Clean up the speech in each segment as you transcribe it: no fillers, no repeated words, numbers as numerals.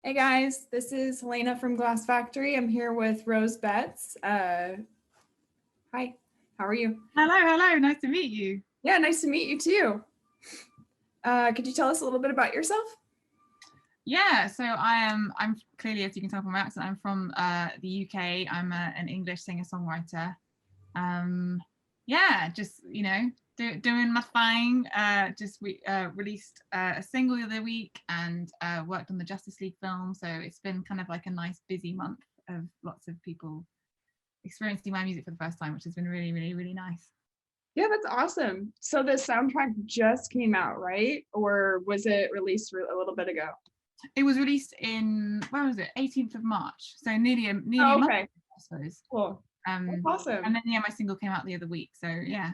Hey guys, this is Helena from Glass Factory. I'm here with Rose Betts. Hi, how are you? Hello, nice to meet you. Yeah, nice to meet you too. Could you tell us a little bit about yourself? Yeah, so I'm clearly, as you can tell from my accent, I'm from the UK. I'm an English singer-songwriter. Yeah, just, doing my thing. We released a single the other week and worked on the Justice League film. So it's been kind of like a nice busy month of lots of people experiencing my music for the first time, which has been really, really, really nice. Yeah, that's awesome. So the soundtrack just came out, right? Or was it released a little bit ago? It was released in, where was it? 18th of March. So nearly a Oh, month, okay. I suppose. Cool. That's awesome. And then yeah, my single came out the other week. So yeah.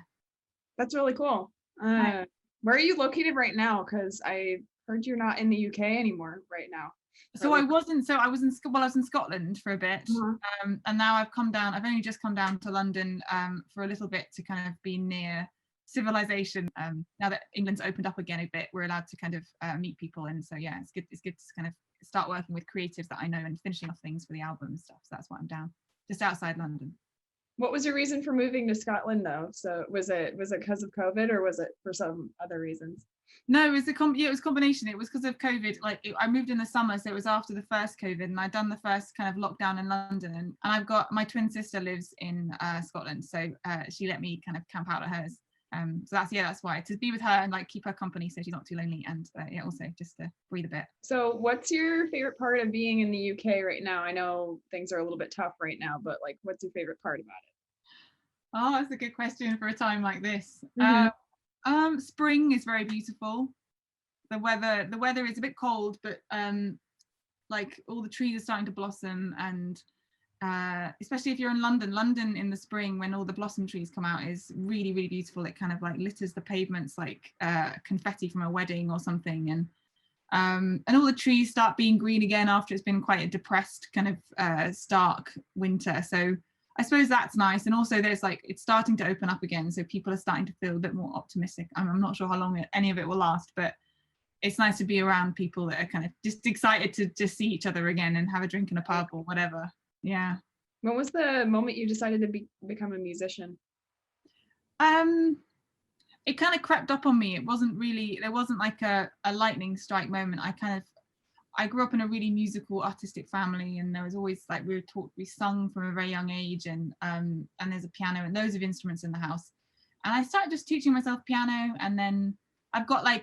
That's really cool. Where are you located right now? Because I heard you're not in the UK anymore right now. So I was in Scotland for a bit. And now I've only just come down to London for a little bit to kind of be near civilization. Now that England's opened up again a bit, we're allowed to kind of meet people, and so yeah, it's good to kind of start working with creatives that I know and finishing off things for the album and stuff. So that's why I'm down just outside London. What was your reason for moving to Scotland though? So was it because of COVID or was it for some other reasons? No, it was it was a combination. It was because of COVID. I moved in the summer, so it was after the first COVID, and I'd done the first kind of lockdown in London. And I've got my twin sister lives in Scotland, so she let me kind of camp out at hers. So that's why, to be with her and like keep her company so she's not too lonely, and yeah, also just to breathe a bit. So what's your favorite part of being in the UK right now? I know things are a little bit tough right now, but like, what's your favorite part about it? Oh, that's a good question for a time like this. Mm-hmm. Spring is very beautiful. The weather is a bit cold, but like all the trees are starting to blossom, and especially if you're in London in the spring when all the blossom trees come out is really, really beautiful. It kind of like litters the pavements like confetti from a wedding or something, and all the trees start being green again after it's been quite a depressed kind of stark winter. So I suppose that's nice. And also there's like, it's starting to open up again, so people are starting to feel a bit more optimistic. I'm not sure how long any of it will last, but it's nice to be around people that are kind of just excited to just see each other again and have a drink in a pub or whatever. Yeah. When was the moment you decided to become a musician? It kind of crept up on me. There wasn't like a lightning strike moment. I grew up in a really musical, artistic family, and there was always like we sung from a very young age, and there's a piano and loads of instruments in the house. And I started just teaching myself piano, and then I've got a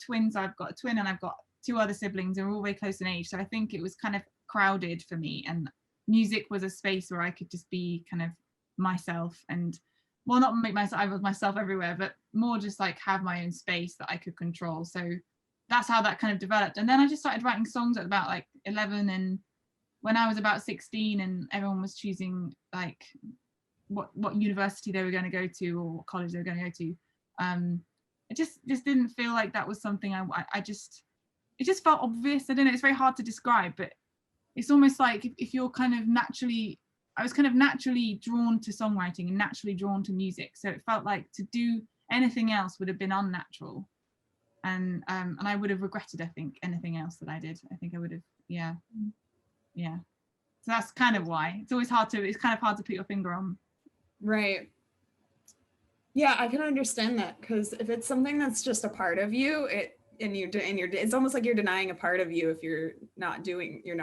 twin, so I've got a twin and I've got two other siblings, and we're all very close in age. So I think it was kind of crowded for me, and music was a space where I could just be kind of myself, and well, not make myself everywhere, but more just like have my own space that I could control. So that's how that kind of developed. And then I just started writing songs at about like 11, and when I was about 16 and everyone was choosing like what university they were going to go to or what college they were going to go to, it just didn't feel like that was something it just felt obvious. I don't know, it's very hard to describe, but it's almost like if you're kind of I was kind of naturally drawn to songwriting and naturally drawn to music, so it felt like to do anything else would have been unnatural, and I would have regretted, I think, anything else that I did. I think I would have, yeah. So that's kind of why it's kind of hard to put your finger on. Right. Yeah, I can understand that, because if it's something that's just a part of you, it's almost like you're denying a part of you if you're not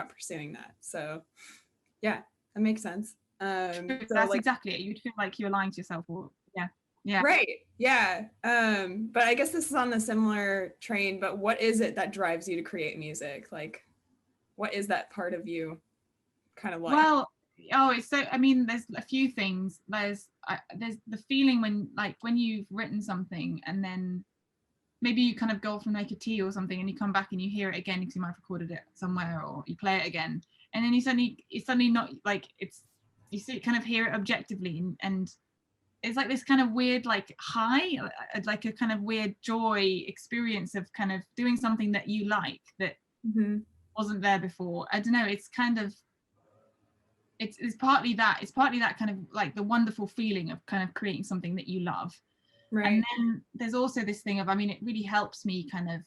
pursuing that. So yeah, that makes sense. That's exactly it. You'd feel like you're lying to yourself, or yeah. Right. Yeah. But I guess this is on the similar train, but what is it that drives you to create music? Like, what is that part of you kind of like? Well, there's a few things. There's the feeling when you've written something and then maybe you kind of go off and make a tea or something, and you come back and you hear it again because you might have recorded it somewhere, or you play it again, and then it's suddenly not like you kind of hear it objectively, and it's like this kind of weird like high, like a kind of weird joy experience of kind of doing something that you like that wasn't there before. I don't know, it's kind of it's partly that kind of like the wonderful feeling of kind of creating something that you love. Right. And then there's also this thing of, it really helps me kind of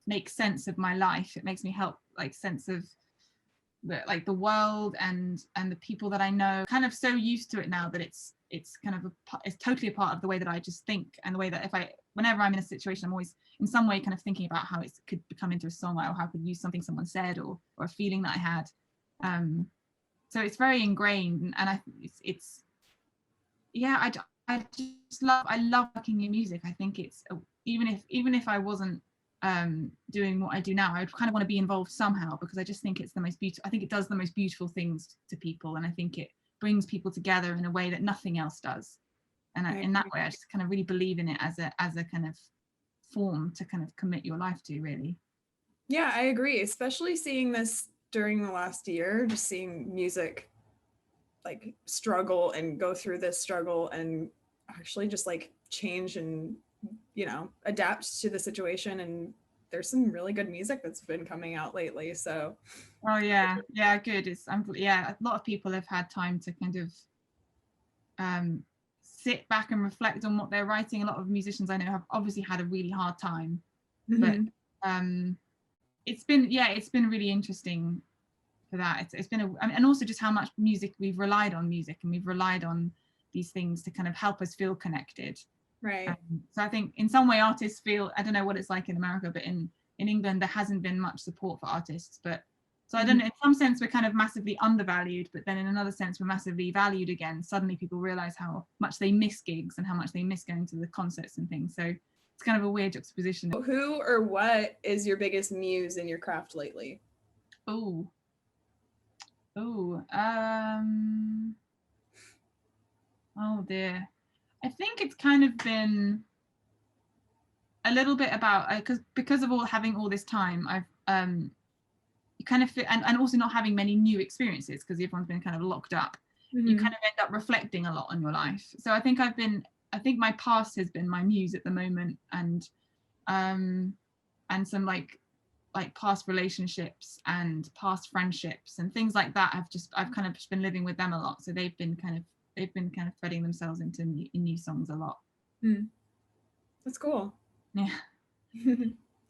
make sense of my life. It makes me help like sense of the world and the people that I know, kind of so used to it now that it's kind of it's totally a part of the way that I just think, and the way that whenever I'm in a situation, I'm always in some way kind of thinking about how it could become into a song, or how I could use something someone said, or a feeling that I had. So it's very ingrained, and it's yeah, I just I love working in music. I think it's even if I wasn't doing what I do now, I kind of want to be involved somehow, because I just think it's the most beautiful. I think it does the most beautiful things to people, and I think it brings people together in a way that nothing else does. And in that way, I just kind of really believe in it as a kind of form to kind of commit your life to, really. Yeah, I agree, especially seeing this during the last year, just seeing music like struggle and go through this struggle and actually just like change and, you know, adapt to the situation. And there's some really good music that's been coming out lately. So oh yeah, good. A lot of people have had time to kind of sit back and reflect on what they're writing. A lot of musicians I know have obviously had a really hard time, but it's been really interesting for that. It's been and also just how much we've relied on music, and we've relied on these things to kind of help us feel connected. Right. So I think in some way artists feel, I don't know what it's like in America, but in England there hasn't been much support for artists. But so I don't know, in some sense we're kind of massively undervalued, but then in another sense we're massively valued again. Suddenly people realize how much they miss gigs and how much they miss going to the concerts and things. So it's kind of a weird juxtaposition. Who or what is your biggest muse in your craft lately? Oh dear. I think it's kind of been a little bit about because of having all this time, I've you kind of feel, and also not having many new experiences because everyone's been kind of locked up. You kind of end up reflecting a lot on your life. So I think my past has been my muse at the moment, and some like past relationships and past friendships and things like that. I've kind of just been living with them a lot, so they've been kind of threading themselves into new songs a lot. That's cool. Yeah.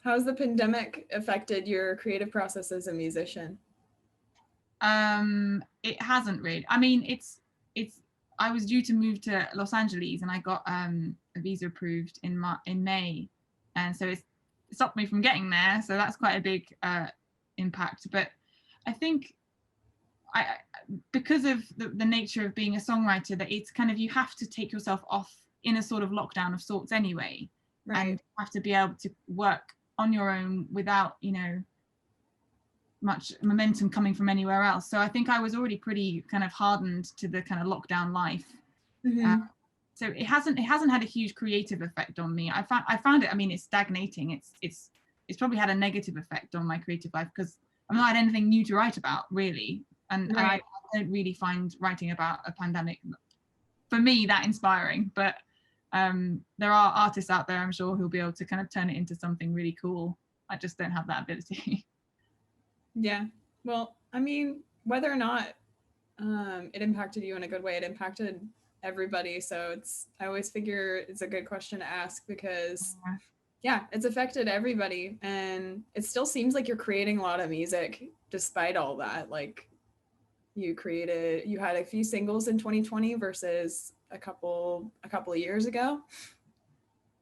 How's the pandemic affected your creative process as a musician? It hasn't really. I mean, it's I was due to move to Los Angeles, and I got a visa approved in May, and so it stopped me from getting there. So that's quite a big impact. But I think because of the nature of being a songwriter, that it's kind of, you have to take yourself off in a sort of lockdown of sorts anyway, right, and have to be able to work on your own without, you know, much momentum coming from anywhere else. So I think I was already pretty kind of hardened to the kind of lockdown life. So it hasn't had a huge creative effect on me. I found it, I mean, it's stagnating. It's probably had a negative effect on my creative life because I've not had anything new to write about, really. And I don't really find writing about a pandemic, for me, that inspiring. But there are artists out there, I'm sure, who'll be able to kind of turn it into something really cool. I just don't have that ability. Yeah. Well, I mean, whether or not it impacted you in a good way, it impacted everybody. So I always figure it's a good question to ask because yeah, it's affected everybody. And it still seems like you're creating a lot of music despite all that. Like you had a few singles in 2020 versus a couple of years ago.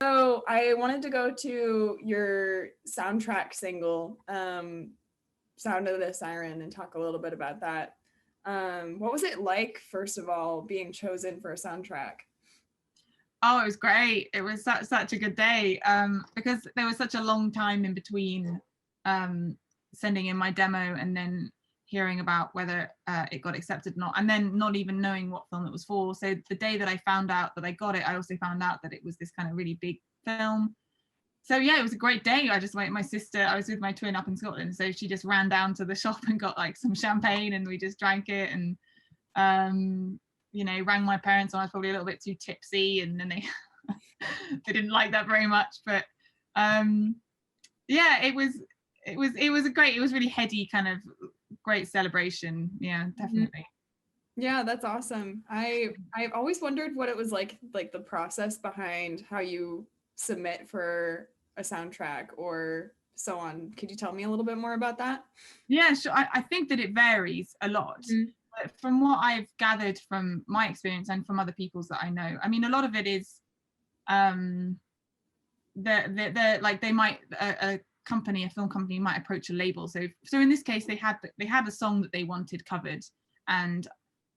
So I wanted to go to your soundtrack single, Sound of the Siren, and talk a little bit about that. What was it like, first of all, being chosen for a soundtrack? Oh, it was great. It was such a good day because there was such a long time in between sending in my demo and then hearing about whether it got accepted or not, and then not even knowing what film it was for. So the day that I found out that I got it, I also found out that it was this kind of really big film. So yeah, it was a great day. I just went, my sister, I was with my twin up in Scotland, so she just ran down to the shop and got like some champagne, and we just drank it, and you know, rang my parents when I was probably a little bit too tipsy, and then they they didn't like that very much. But yeah, it was really heady, kind of great celebration. Yeah, definitely. Yeah, that's awesome. I've always wondered what it was like the process behind how you submit for a soundtrack or so on. Could you tell me a little bit more about that? Yeah, sure. I think that it varies a lot. But from what I've gathered from my experience and from other people's that I know, I mean, a lot of it is they're like, they might a company, a film company might approach a label. So in this case, they had a song that they wanted covered, and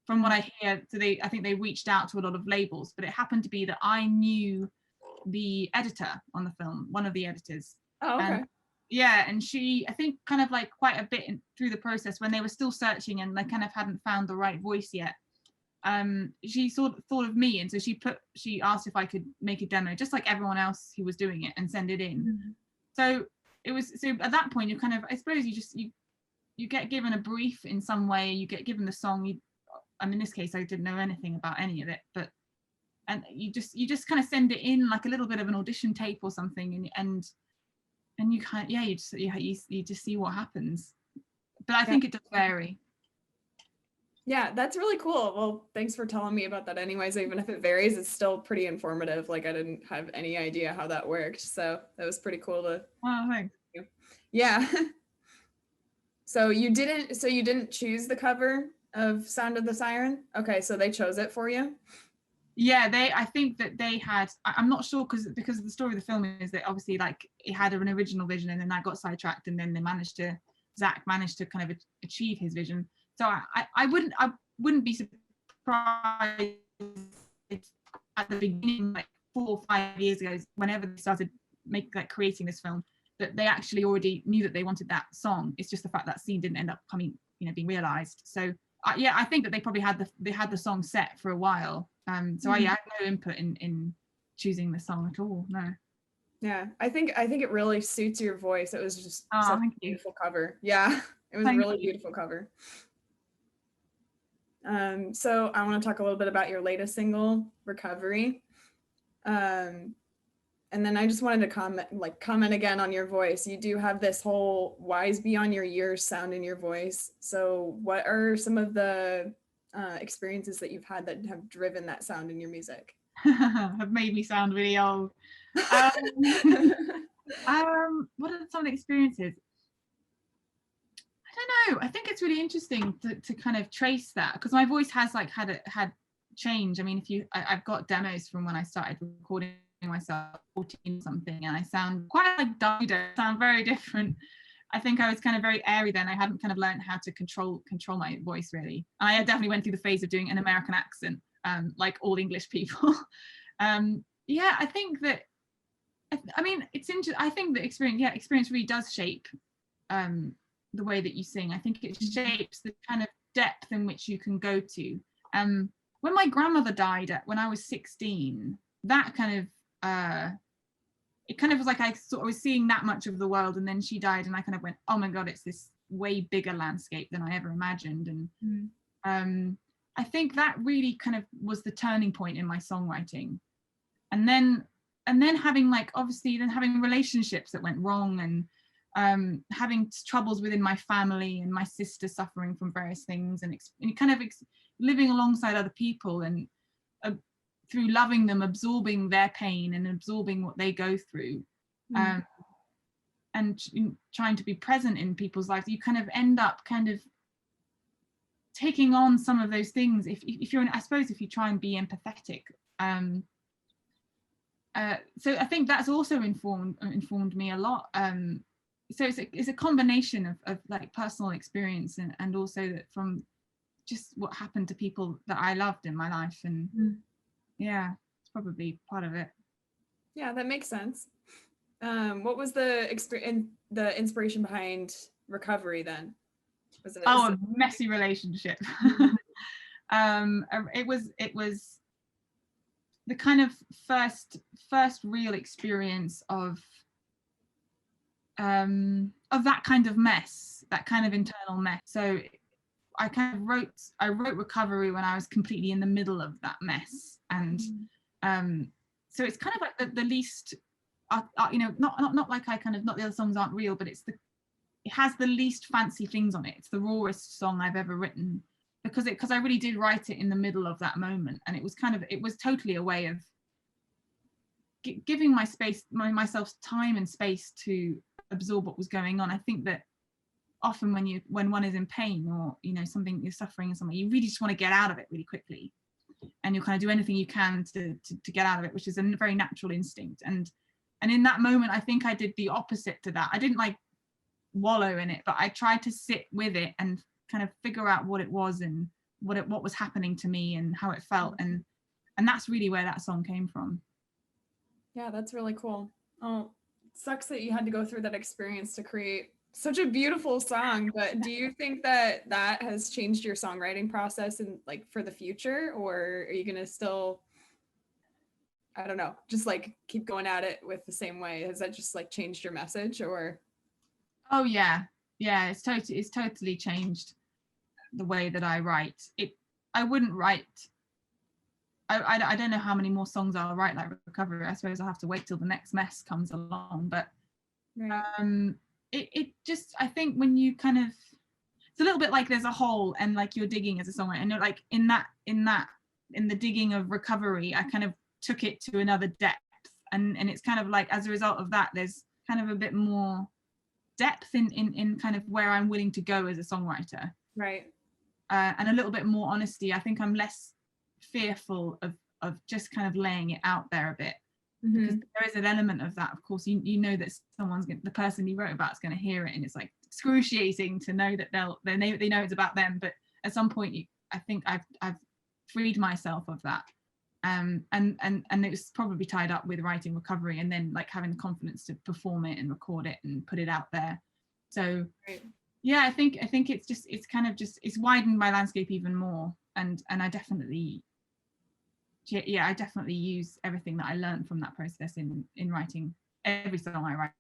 from what I hear, so I think they reached out to a lot of labels, but it happened to be that I knew the editor on the film, one of the editors. Oh, okay. And yeah, and she, I think, kind of like quite a bit through the process when they were still searching and they kind of hadn't found the right voice yet, she sort of thought of me, and so she asked if I could make a demo, just like everyone else who was doing it, and send it in. So at that point, you kind of, I suppose, you get given a brief in some way, you get given the song. In this case, I didn't know anything about any of it, but and you just kind of send it in like a little bit of an audition tape or something, and you kind of, you just see what happens. But I think it does vary. Yeah, that's really cool. Well, thanks for telling me about that anyways. Even if it varies, it's still pretty informative. Like, I didn't have any idea how that worked. So that was pretty cool to. Oh, thanks. Yeah. So you didn't choose the cover of Sound of the Siren? Okay, so they chose it for you? Yeah, I think that they had, I'm not sure, because the story of the film is that obviously, like, it had an original vision and then that got sidetracked, and then Zach managed to kind of achieve his vision. So I wouldn't be surprised if at the beginning, like 4 or 5 years ago, whenever they started creating this film, that they actually already knew that they wanted that song. It's just the fact that scene didn't end up being realized. So yeah, I think that they probably had the song set for a while. So I had no input in choosing the song at all. No. Yeah, I think it really suits your voice. It was just such a beautiful cover. Yeah, it was a really beautiful cover. So I want to talk a little bit about your latest single, Recovery. And then I just wanted to comment again on your voice. You do have this whole wise beyond your years sound in your voice. So what are some of the experiences that you've had that have driven that sound in your music? Have made me sound really old. What are some of the experiences? I don't know. I think it's really interesting to kind of trace that, because my voice has had change. I mean, I've got demos from when I started recording myself 14 something, and I sound quite like Dido, sound very different. I think I was kind of very airy then. I hadn't kind of learned how to control my voice really. I definitely went through the phase of doing an American accent, like all English people. Yeah, I think that, I mean, it's interesting. I think that experience really does shape the way that you sing. I think it shapes the kind of depth in which you can go to. When my grandmother died when I was 16, that kind of it kind of was like I was seeing that much of the world, and then she died and I kind of went, oh my god, it's this way bigger landscape than I ever imagined. And I think that really kind of was the turning point in my songwriting. And then having having relationships that went wrong, and having troubles within my family, and my sister suffering from various things, and kind of living alongside other people, and through loving them, absorbing their pain and absorbing what they go through, and trying to be present in people's lives, you kind of end up kind of taking on some of those things if you're, I suppose, if you try and be empathetic. So I think that's also informed me a lot. So it's a combination of like personal experience and also that from just what happened to people that I loved in my life. And yeah, it's probably part of it. Yeah, that makes sense. What was the inspiration behind Recovery then? A messy relationship. It was the kind of first real experience of that kind of mess, that kind of internal mess. So I wrote Recovery when I was completely in the middle of that mess, and so it's kind of like the least, not like I kind of, not the other songs aren't real, but it has the least fancy things on it. It's the rawest song I've ever written, because I really did write it in the middle of that moment, and it was totally a way of giving myself time and space to absorb what was going on. I think that often when one is in pain, or something, you're suffering in something, you really just want to get out of it really quickly, and you'll kind of do anything you can to get out of it, which is a very natural instinct. And in that moment, I think I did the opposite to that. I didn't like wallow in it, but I tried to sit with it and kind of figure out what it was, and what was happening to me, and how it felt, and that's really where that song came from. Yeah, that's really cool. Oh, it sucks that you had to go through that experience to create such a beautiful song, but do you think that has changed your songwriting process and like for the future, or are you gonna still, I don't know, just like keep going at it with the same way? Has that just like changed your message, or? Oh yeah, it's totally changed the way that I write. I wouldn't write. I don't know how many more songs I'll write like Recovery. I suppose I'll have to wait till the next mess comes along. But right. It just, I think when you kind of, it's a little bit like there's a hole and like you're digging as a songwriter, and you're like in the digging of Recovery, I kind of took it to another depth, and it's kind of like, as a result of that, there's kind of a bit more depth in kind of where I'm willing to go as a songwriter, right. And a little bit more honesty. I think I'm less fearful of just kind of laying it out there a bit, because there is an element of that. Of course, you know that the person you wrote about is going to hear it, and it's like excruciating to know that they know it's about them. But at some point, I think I've freed myself of that, and it was probably tied up with writing Recovery, and then like having the confidence to perform it and record it and put it out there. So right. yeah, I think it's widened my landscape even more, and I definitely use everything that I learned from that process in writing every song I write.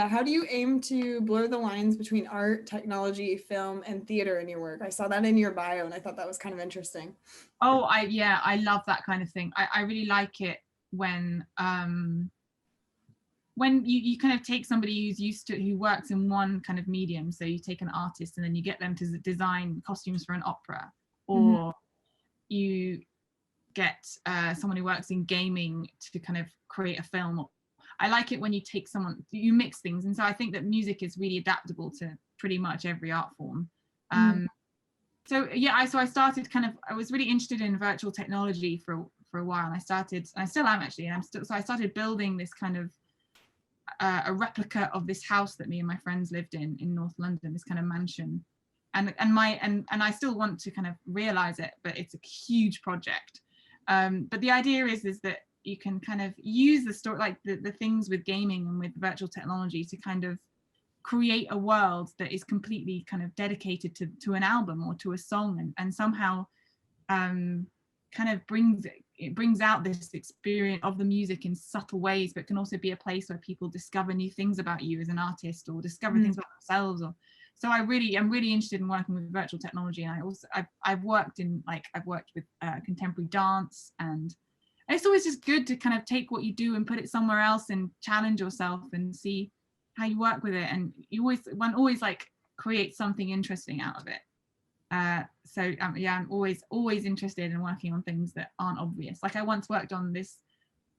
How do you aim to blur the lines between art, technology, film, and theater in your work? I saw that in your bio, and I thought that was kind of interesting. Oh, I love that kind of thing. I really like it when you kind of take somebody who works in one kind of medium. So you take an artist and then you get them to design costumes for an opera, or you get someone who works in gaming to kind of create a film. I like it when you mix things. And so I think that music is really adaptable to pretty much every art form. So I started I was really interested in virtual technology for a while. And I still am actually. So I started building this kind of a replica of this house that me and my friends lived in North London, this kind of mansion. And I still want to kind of realize it, but it's a huge project. But the idea is that you can kind of use the story, like the things with gaming and with virtual technology, to kind of create a world that is completely kind of dedicated to an album or to a song, and somehow kind of brings out this experience of the music in subtle ways, but can also be a place where people discover new things about you as an artist, or discover things about themselves. So I'm really interested in working with virtual technology. And I've worked with contemporary dance, and it's always just good to kind of take what you do and put it somewhere else and challenge yourself and see how you work with it. And one always like create something interesting out of it. I'm always interested in working on things that aren't obvious. Like I once worked on this,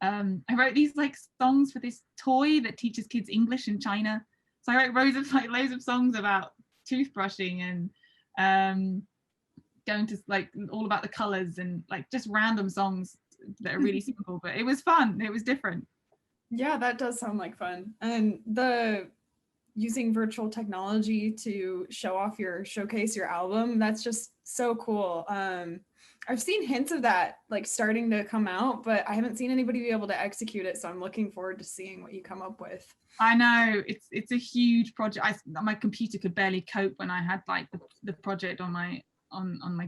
I wrote these like songs for this toy that teaches kids English in China. So I wrote loads of songs about toothbrushing and going to like all about the colors, and like just random songs that are really simple, but it was fun. It was different. Yeah, that does sound like fun. And the using virtual technology to showcase your album, that's just so cool. I've seen hints of that like starting to come out, but I haven't seen anybody be able to execute it. So I'm looking forward to seeing what you come up with. I know it's a huge project. My computer could barely cope when I had like the project on my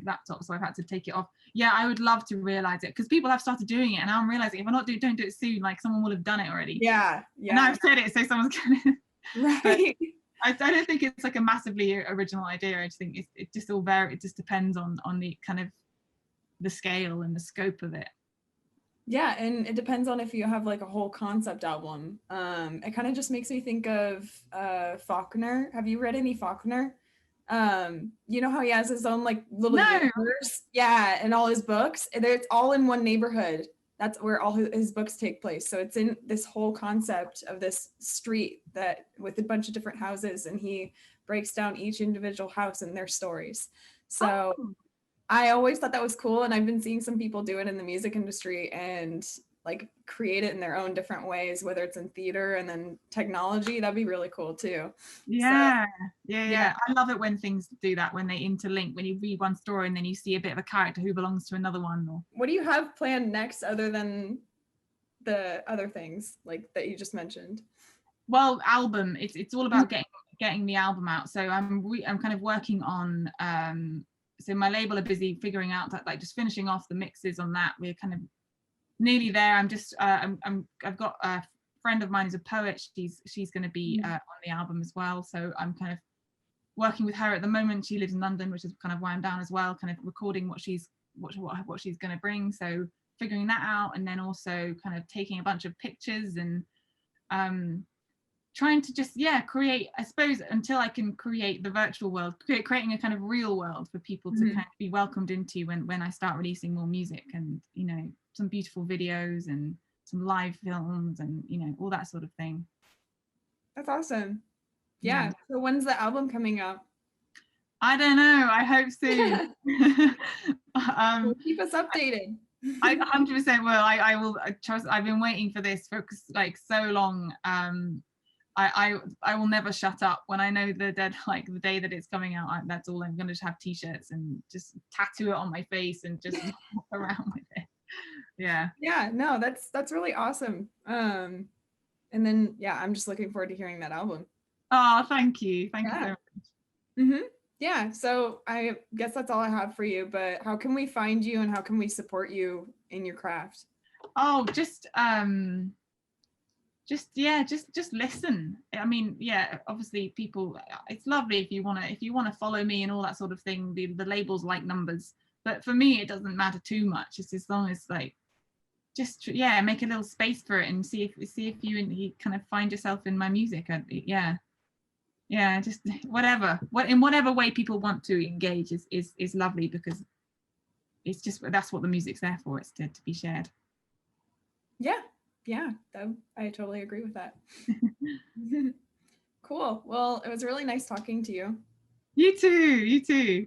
laptop, so I've had to take it off. Yeah, I would love to realize it, because people have started doing it, and now I'm realizing if I don't do it soon, like someone will have done it already. Yeah. And I've said it, so someone's gonna. Right. I don't think it's like a massively original idea. I just think it just all varies. It just depends on the kind of the scale and the scope of it. Yeah, and it depends on if you have like a whole concept album. It kind of just makes me think of Faulkner. Have you read any Faulkner? You know how he has his own like little universe? Yeah, and all his books. It's all in one neighborhood. that's where all his books take place. So it's in this whole concept of this street that with a bunch of different houses, and he breaks down each individual house and their stories. So Oh, I always thought that was cool, and I've been seeing some people do it in the music industry and like create it in their own different ways, whether it's in theater and then technology. That'd be really cool too. So yeah. yeah. I love it when things do that, when they interlink, when you read one story and then you see a bit of a character who belongs to another one. Or What do you have planned next other than the other things like that you just mentioned? well, album. It's all about getting the album out. So I'm kind of working on. So my label are busy figuring out that, like, just finishing off the mixes on that. We're kind of nearly there. I'm just I've got a friend of mine who's a poet. She's going to be on the album as well. So I'm kind of working with her at the moment. She lives in London, which is kind of why I'm down as well, kind of recording what she's going to bring. So figuring that out, and then also kind of taking a bunch of pictures and trying to just create, I suppose, until I can create the virtual world, creating a kind of real world for people to kind of be welcomed into when I start releasing more music, and some beautiful videos and some live films and all that sort of thing. That's awesome. Yeah. So when's the album coming out? I don't know. I hope soon. Well, keep us updated. I 100% will. I will trust. I've been waiting for this for like so long. I will never shut up when I know the the day that it's coming out. That's all. I'm gonna just have t-shirts and just tattoo it on my face and just walk around with it. Yeah. Yeah. No, that's really awesome. And then I'm just looking forward to hearing that album. Oh, thank you. Thank you so much. Yeah. So I guess that's all I have for you. But how can we find you, and how can we support you in your craft? Oh, just listen. I mean, obviously people, it's lovely if you want to follow me and all that sort of thing. The labels like numbers, but for me it doesn't matter too much. It's as long as just make a little space for it and see if you kind of find yourself in my music. Just in whatever way people want to engage is lovely, because it's just, that's what the music's there for. It's to be shared. Yeah, I totally agree with that. Cool. Well, it was really nice talking to you. You too.